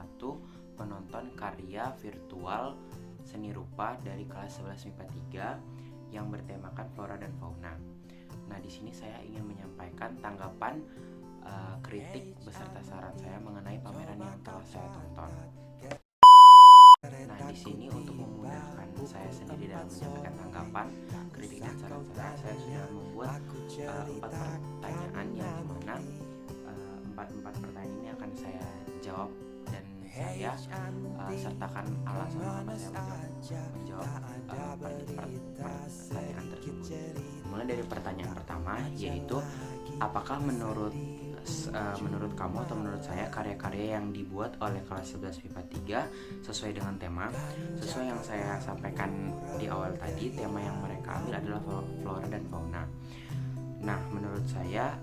satu penonton karya virtual seni rupa dari kelas 11 MIPA 3 yang bertemakan flora dan fauna. Nah, di sini saya ingin menyampaikan tanggapan, kritik beserta saran saya mengenai pameran yang telah saya tonton. Nah, di sini untuk memudahkan saya sendiri dalam menyampaikan tanggapan, kritik dan saran saya sudah membuat 4 pertanyaan yang dimana empat pertanyaan ini akan saya jawab dan saya sertakan alasan mengapa saya menjawab pertanyaan tersebut. Mulai dari pertanyaan pertama, yaitu apakah menurut kamu atau menurut saya karya-karya yang dibuat oleh kelas 11 MIPA 3 sesuai dengan tema? Sesuai yang saya sampaikan di awal tadi, tema yang mereka ambil adalah flora dan fauna. Nah, menurut saya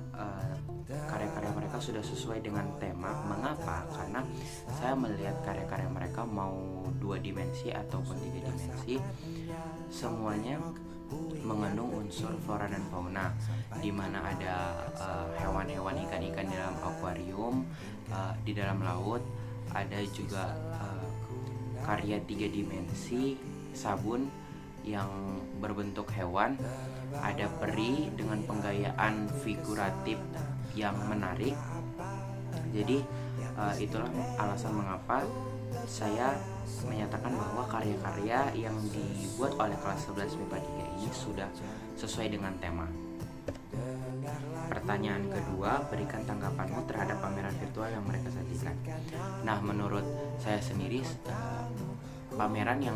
karya-karya mereka sudah sesuai dengan tema. Mengapa? Karena saya melihat karya-karya mereka mau 2 dimensi ataupun 3 dimensi, semuanya mengandung unsur flora dan fauna, di mana ada hewan-hewan, ikan-ikan di dalam akuarium, di dalam laut. Ada juga karya 3 dimensi, sabun yang berbentuk hewan, ada peri dengan penggayaan figuratif yang menarik. Jadi itulah alasan mengapa saya menyatakan bahwa karya-karya yang dibuat oleh kelas 11 MIPA 3 ini sudah sesuai dengan tema. Pertanyaan kedua, berikan tanggapanmu terhadap pameran virtual yang mereka sajikan. Nah, menurut saya sendiri, pameran yang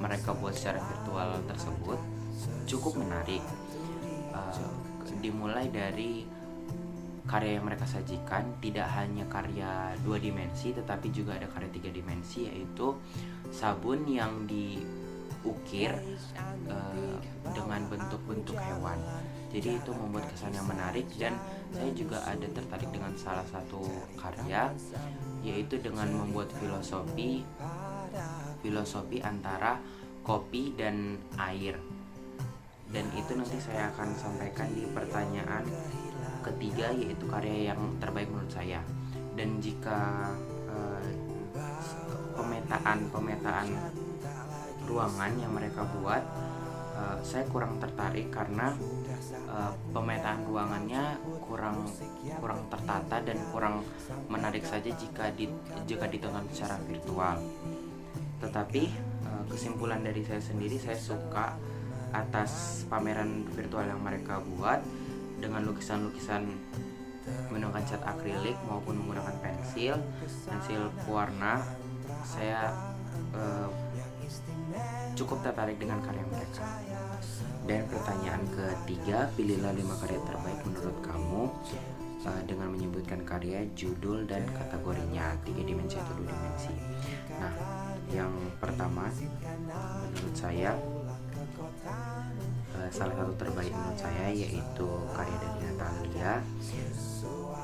mereka buat secara virtual tersebut cukup menarik. Dimulai dari karya yang mereka sajikan, tidak hanya karya 2 dimensi tetapi juga ada karya 3 dimensi, yaitu sabun yang diukir dengan bentuk-bentuk hewan. Jadi itu membuat kesan yang menarik, dan saya juga ada tertarik dengan salah satu karya, yaitu dengan membuat filosofi antara kopi dan air. Dan itu nanti saya akan sampaikan di pertanyaan ketiga, yaitu karya yang terbaik menurut saya. Dan jika pemetaan ruangan yang mereka buat, saya kurang tertarik karena pemetaan ruangannya kurang tertata dan kurang menarik saja jika ditonton secara virtual. Tetapi kesimpulan dari saya sendiri, saya suka atas pameran virtual yang mereka buat dengan lukisan-lukisan menggunakan cat akrilik maupun menggunakan pensil pewarna. Saya cukup tertarik dengan karya mereka. Dan pertanyaan ketiga, pilihlah 5 karya terbaik menurut kamu dengan menyebutkan karya, judul, dan kategorinya, 3 dimensi atau 2 dimensi. Nah, yang pertama menurut saya, salah satu terbaik menurut saya yaitu karya dari Natalia,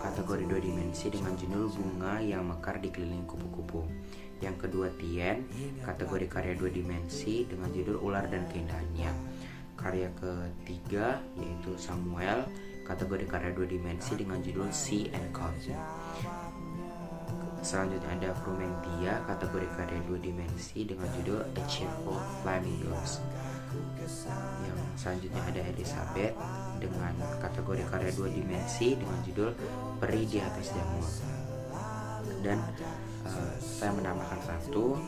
kategori 2 dimensi dengan judul Bunga yang Mekar Dikelilingi Kupu-kupu. Yang kedua, Tien, kategori karya 2 dimensi dengan judul Ular dan Keindahannya. Karya ketiga yaitu Samuel, kategori karya 2 dimensi dengan judul Sea and Cloud. Selanjutnya ada Frumentia, kategori karya 2 dimensi dengan judul A Cheerful Flamingos. Yang selanjutnya ada Elizabeth dengan kategori karya 2 dimensi dengan judul Peri di Atas Jamur. Dan saya menambahkan satu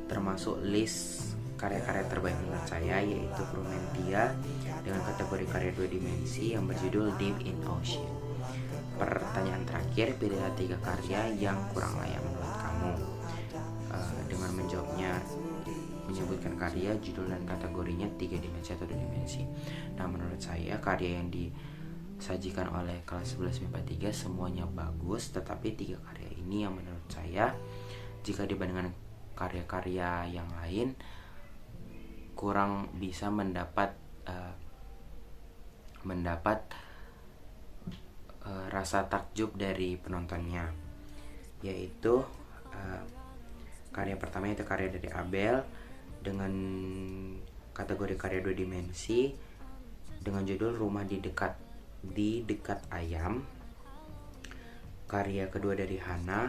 termasuk list karya-karya terbaik menurut saya, yaitu Frumentia dengan kategori karya 2 dimensi yang berjudul Deep in Ocean. Pertanyaan terakhir, pilihlah 3 karya yang kurang layak menurut kamu. Dengan menjawabnya, menyebutkan karya, judul, dan kategorinya 3 dimensi atau 2 dimensi. Nah, menurut saya karya yang disajikan oleh kelas 11 MIPA 3 semuanya bagus, tetapi 3 karya ini yang menurut saya jika dibandingkan karya-karya yang lain kurang bisa mendapat rasa takjub dari penontonnya. Yaitu karya pertama itu karya dari Abel dengan kategori karya 2 dimensi dengan judul Rumah di Dekat Ayam. Karya kedua dari Hana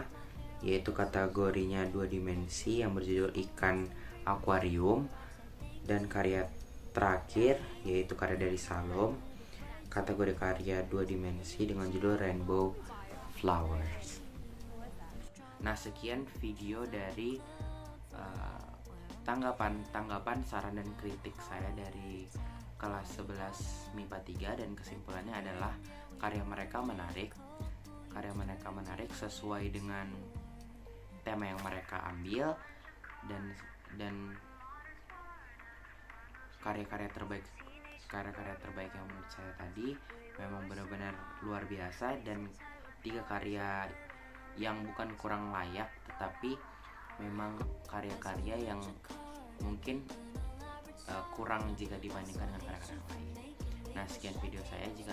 yaitu kategorinya 2 dimensi yang berjudul Ikan Akuarium, dan karya terakhir yaitu karya dari Salom, kategori karya 2 dimensi dengan judul Rainbow Flowers. Nah, sekian video dari tanggapan, saran dan kritik saya dari kelas 11 MIPA 3, dan kesimpulannya adalah karya mereka menarik sesuai dengan tema yang mereka ambil, dan karya-karya terbaik yang menurut saya tadi memang benar-benar luar biasa, dan 3 karya yang bukan kurang layak, tetapi memang karya-karya yang mungkin kurang jika dibandingkan dengan karya-karya lain. Nah, sekian video saya. Jika